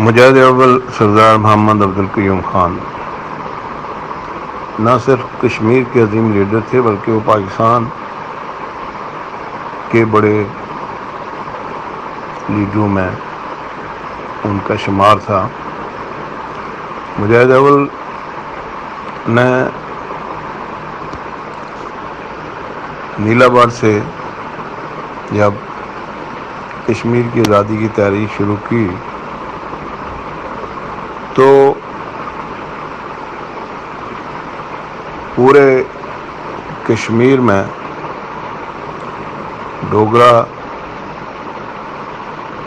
مجاہد اول سردار محمد عبدالقیوم خان نہ صرف کشمیر کے عظیم لیڈر تھے بلکہ وہ پاکستان کے بڑے لیڈروں میں ان کا شمار تھا۔ مجاہد اول نے نیلا بار سے جب کشمیر کی آزادی کی تحریک شروع کی تو پورے کشمیر میں ڈوگرا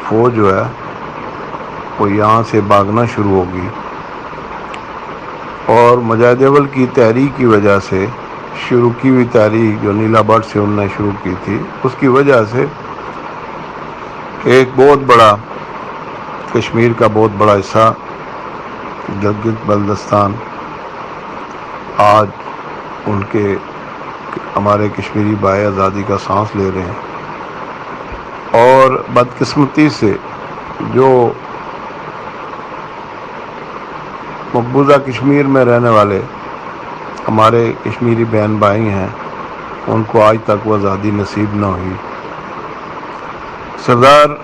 فوج جو ہے وہ یہاں سے بھاگنا شروع ہوگی، اور مجاہد اول کی تحریک کی وجہ سے شروع کی ہوئی تحریک جو نیلا بٹ سے انہوں نے شروع کی تھی، اس کی وجہ سے ایک بہت بڑا کشمیر کا بہت بڑا حصہ گلگت بلتستان آج ان کے ہمارے کشمیری بھائی آزادی کا سانس لے رہے ہیں۔ اور بدقسمتی سے جو مقبوضہ کشمیر میں رہنے والے ہمارے کشمیری بہن بھائی ہیں، ان کو آج تک وہ آزادی نصیب نہ ہوئی۔ سردار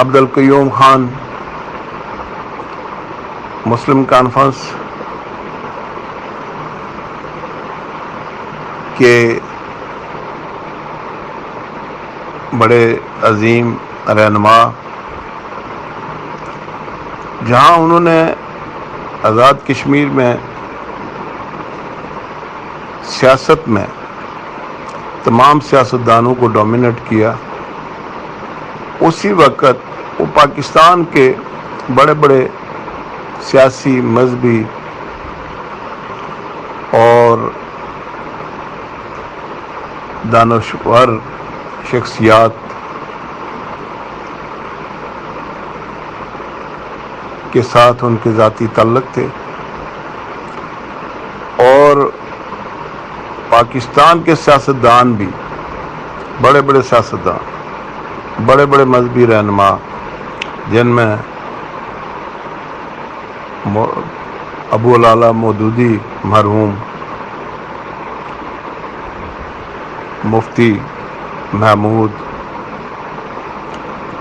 عبدالقیوم خان مسلم کانفرنس کے بڑے عظیم رہنما، جہاں انہوں نے آزاد کشمیر میں سیاست میں تمام سیاستدانوں کو ڈومینیٹ کیا، اسی وقت وہ پاکستان کے بڑے بڑے سیاسی، مذہبی اور دانشور شخصیات کے ساتھ ان کے ذاتی تعلق تھے، اور پاکستان کے سیاستدان بھی بڑے بڑے سیاستدان، بڑے بڑے مذہبی رہنما، جن میں ابو العلا مودودی مرحوم، مفتی محمود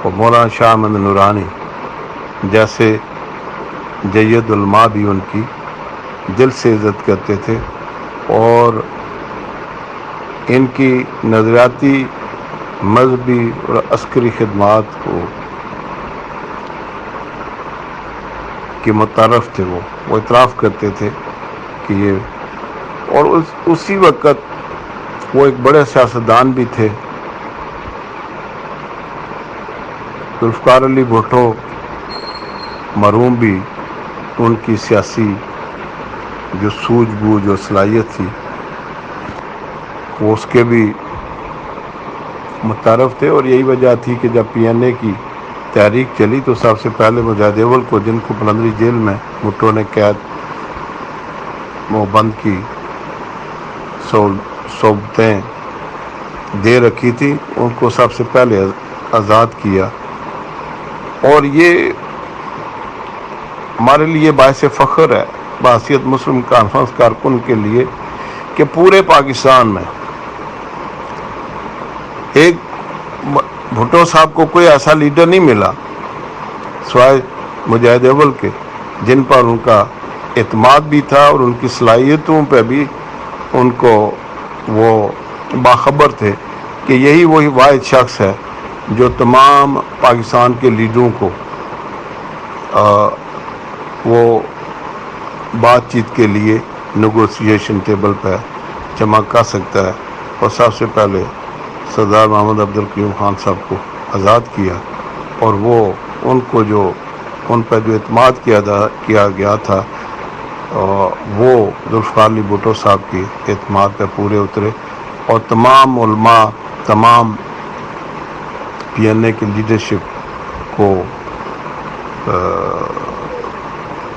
اور مولانا شاہ احمد نورانی جیسے جید علماء بھی ان کی دل سے عزت کرتے تھے، اور ان کی نظریاتی، مذہبی اور عسکری خدمات کے متعارف تھے، وہ اعتراف کرتے تھے کہ یہ، اور اسی وقت وہ ایک بڑے سیاستدان بھی تھے۔ ذوالفقار علی بھٹو مرحوم بھی ان کی سیاسی جو سوجھ بوجھ اور صلاحیت تھی وہ اس کے بھی متعارف تھے، اور یہی وجہ تھی کہ جب پی این اے کی تحریک چلی تو سب سے پہلے مجاہد اول کو، جن کو پلندری جیل میں بھٹو نے قید بند کی صحبتیں دے رکھی تھی، ان کو سب سے پہلے آزاد کیا۔ اور یہ ہمارے لیے باعث فخر ہے بحیثیت مسلم کانفرنس کارکن کے لیے کہ پورے پاکستان میں ایک بھٹو صاحب کو کوئی ایسا لیڈر نہیں ملا سوائے مجاہد اول کے، جن پر ان کا اعتماد بھی تھا اور ان کی صلاحیتوں پہ بھی ان کو وہ باخبر تھے کہ یہی وہی واحد شخص ہے جو تمام پاکستان کے لیڈروں کو وہ بات چیت کے لیے نیگوسیشن ٹیبل پہ جمع کر سکتا ہے، اور سب سے پہلے سردار محمد عبدالقیوم خان صاحب کو آزاد کیا، اور وہ ان کو جو ان پہ جو اعتماد کیا گیا تھا وہ ذوالفقار علی بھٹو صاحب کی اعتماد پہ پورے اترے، اور تمام علماء، تمام پی این اے کی لیڈرشپ کو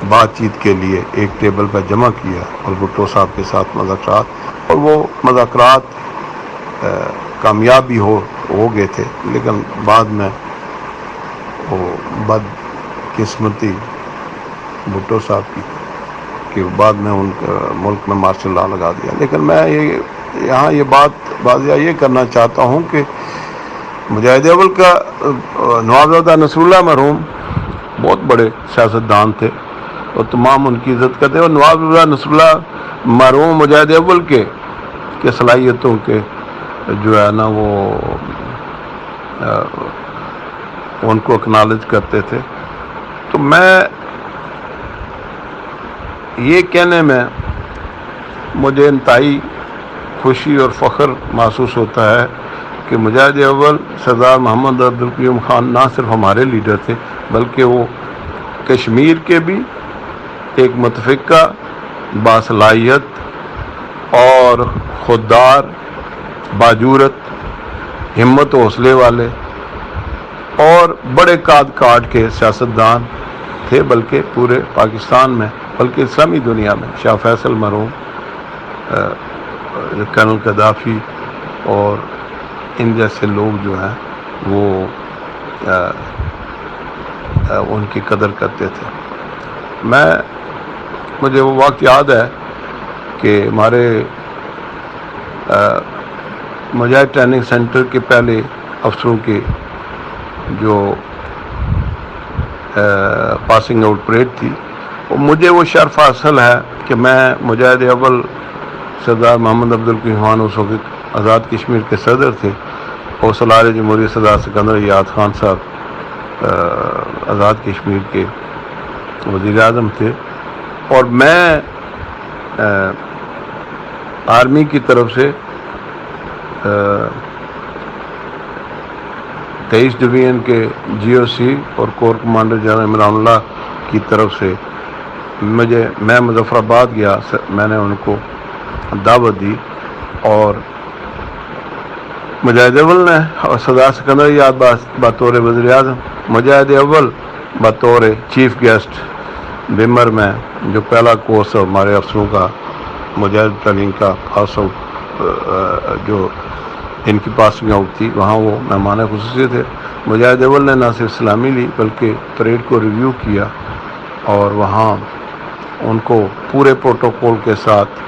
بات چیت کے لیے ایک ٹیبل پر جمع کیا، اور بھٹو صاحب کے ساتھ مذاکرات، اور وہ مذاکرات کامیاب بھی ہو گئے تھے، لیکن بعد میں وہ بدقسمتی بھٹو صاحب کی کہ بعد میں ان ملک میں مارشل لا لگا دیا. لیکن میں یہاں یہ بات واضح یہ کرنا چاہتا ہوں کہ مجاہد اول کا نواب زادہ نصر اللہ مرحوم بہت بڑے سیاستدان تھے اور تمام ان کی عزت کرتے. اور نواب زادہ نصر اللہ مرحوم مجاہد اول کے صلاحیتوں کے جو ہے نا وہ ان کو اکنالج کرتے تھے. تو میں یہ کہنے میں مجھے انتہائی خوشی اور فخر محسوس ہوتا ہے کہ مجاہد اول سردار محمد عبدالقیوم خان نہ صرف ہمارے لیڈر تھے بلکہ وہ کشمیر کے بھی ایک متفقہ باصلاحیت اور خوددار باجورت ہمت و حوصلے والے اور بڑے قاد کے سیاستدان تھے، بلکہ پورے پاکستان میں بلکہ اسلامی دنیا میں شاہ فیصل مرحوم، کرنل قذافی اور ان جیسے لوگ جو ہیں وہ ان کی قدر کرتے تھے. مجھے وہ وقت یاد ہے کہ ہمارے مجاہد ٹریننگ سینٹر کے پہلے افسروں کے جو پاسنگ آؤٹ پریڈ تھی، مجھے وہ شرف حاصل ہے کہ میں مجاہد اول سردار محمد عبدالقیوم خان اس وقت آزاد کشمیر کے صدر تھے اور سالار جمہوریہ سردار سکندر یاد خان صاحب آزاد کشمیر کے وزیر اعظم تھے، اور میں آرمی کی طرف سے 23 ڈویژن کے GOC اور کور کمانڈر جنرل عمران اللہ کی طرف سے میں مظفر آباد گیا. میں نے ان کو دعوت دی اور مجاہد اول نے سردار سکندر یاد بطور وزیر اعظم، مجاہد اول بطور چیف گیسٹ بمر میں جو پہلا کورس ہمارے افسروں کا مجاہد ٹریننگ کا پاس آؤٹ جو ان کی پاسنگ آؤٹ تھی، وہاں وہ مہمان خصوصی تھے. مجاہد اول نے نہ صرف سلامی لی بلکہ پریڈ کو ریویو کیا اور وہاں ان کو پورے پروٹوکول کے ساتھ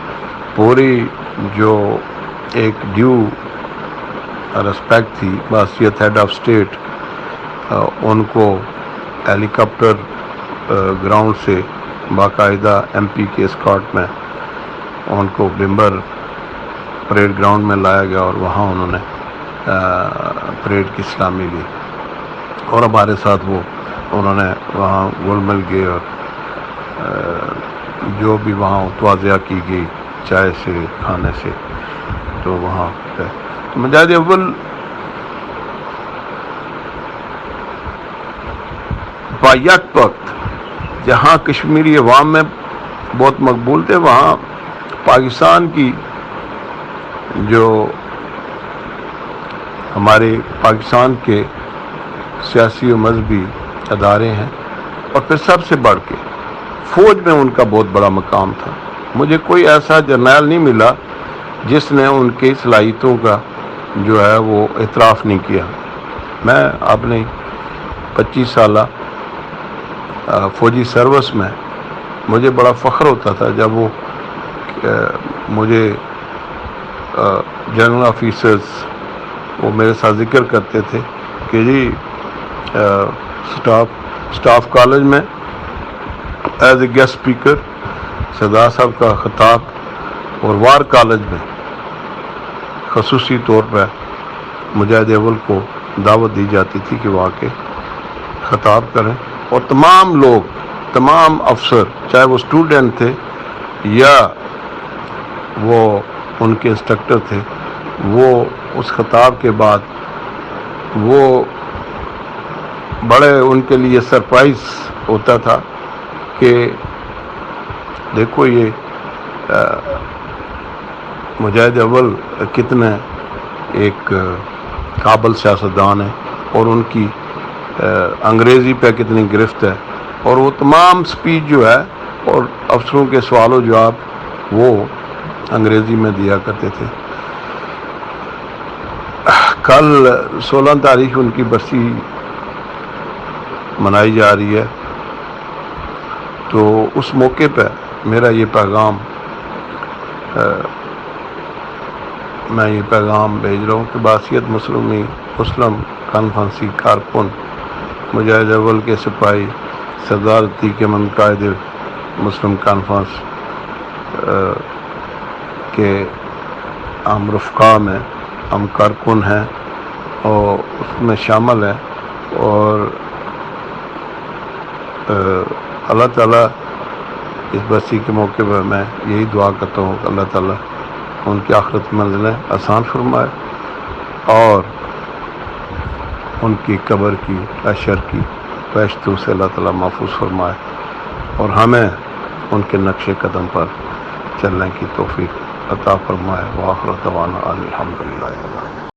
پوری جو ایک ڈیو رسپیکٹ تھی بحیثیت ہیڈ آف اسٹیٹ، ان کو ہیلی کاپٹر گراؤنڈ سے باقاعدہ MP کے اسکارٹ میں ان کو بمبر پریڈ گراؤنڈ میں لایا گیا اور وہاں انہوں نے پریڈ کی سلامی لی اور ہمارے ساتھ انہوں نے وہاں گل مل گئے اور جو بھی وہاں توازیہ کی گئی چائے سے کھانے سے، تو وہاں مجاہد اول با یک وقت جہاں کشمیری عوام میں بہت مقبول تھے، وہاں پاکستان کی جو ہمارے پاکستان کے سیاسی و مذہبی ادارے ہیں اور پھر سب سے بڑھ کے فوج میں ان کا بہت بڑا مقام تھا. مجھے کوئی ایسا جرنیل نہیں ملا جس نے ان کی صلاحیتوں کا جو ہے وہ اعتراف نہیں کیا. میں اپنی 25 سالہ فوجی سروس میں مجھے بڑا فخر ہوتا تھا جب وہ مجھے جنرل آفیسرز وہ میرے ساتھ ذکر کرتے تھے کہ جی سٹاف کالج میں ایز اے گیسٹ اسپیکر سردار صاحب کا خطاب اور وار کالج میں خصوصی طور پہ مجاہد اول کو دعوت دی جاتی تھی کہ وہ آ کے خطاب کریں، اور تمام لوگ، تمام افسر چاہے وہ اسٹوڈنٹ تھے یا وہ ان کے انسٹرکٹر تھے، وہ اس خطاب کے بعد وہ بڑے ان کے لیے سرپرائز ہوتا تھا کہ دیکھو یہ مجاہد اول کتنے ایک قابل سیاستدان ہیں اور ان کی انگریزی پہ کتنی گرفت ہے، اور وہ تمام سپیچ جو ہے اور افسروں کے سوال و جواب وہ انگریزی میں دیا کرتے تھے. کل 16 تاریخ ان کی برسی منائی جا رہی ہے تو اس موقع پہ میرا یہ پیغام میں یہ پیغام بھیج رہا ہوں کہ بحیثیت مسلم کانفرنسی کارکن مجاہد اول کے سپاہی سردار عتیق احمد قائد مسلم کانفرنس کے ہم رفقا میں ہم کارکن ہیں اور اس میں شامل ہیں، اور اللہ تعالیٰ اس برسی کے موقع پر میں یہی دعا کرتا ہوں کہ اللہ تعالیٰ ان کی آخرت کی منزلیں آسان فرمائے اور ان کی قبر کی حشر کی بیشتوں سے اللہ تعالیٰ محفوظ فرمائے اور ہمیں ان کے نقش قدم پر چلنے کی توفیق عطا فرمائے۔ وآخر دعوانا الحمدللہ۔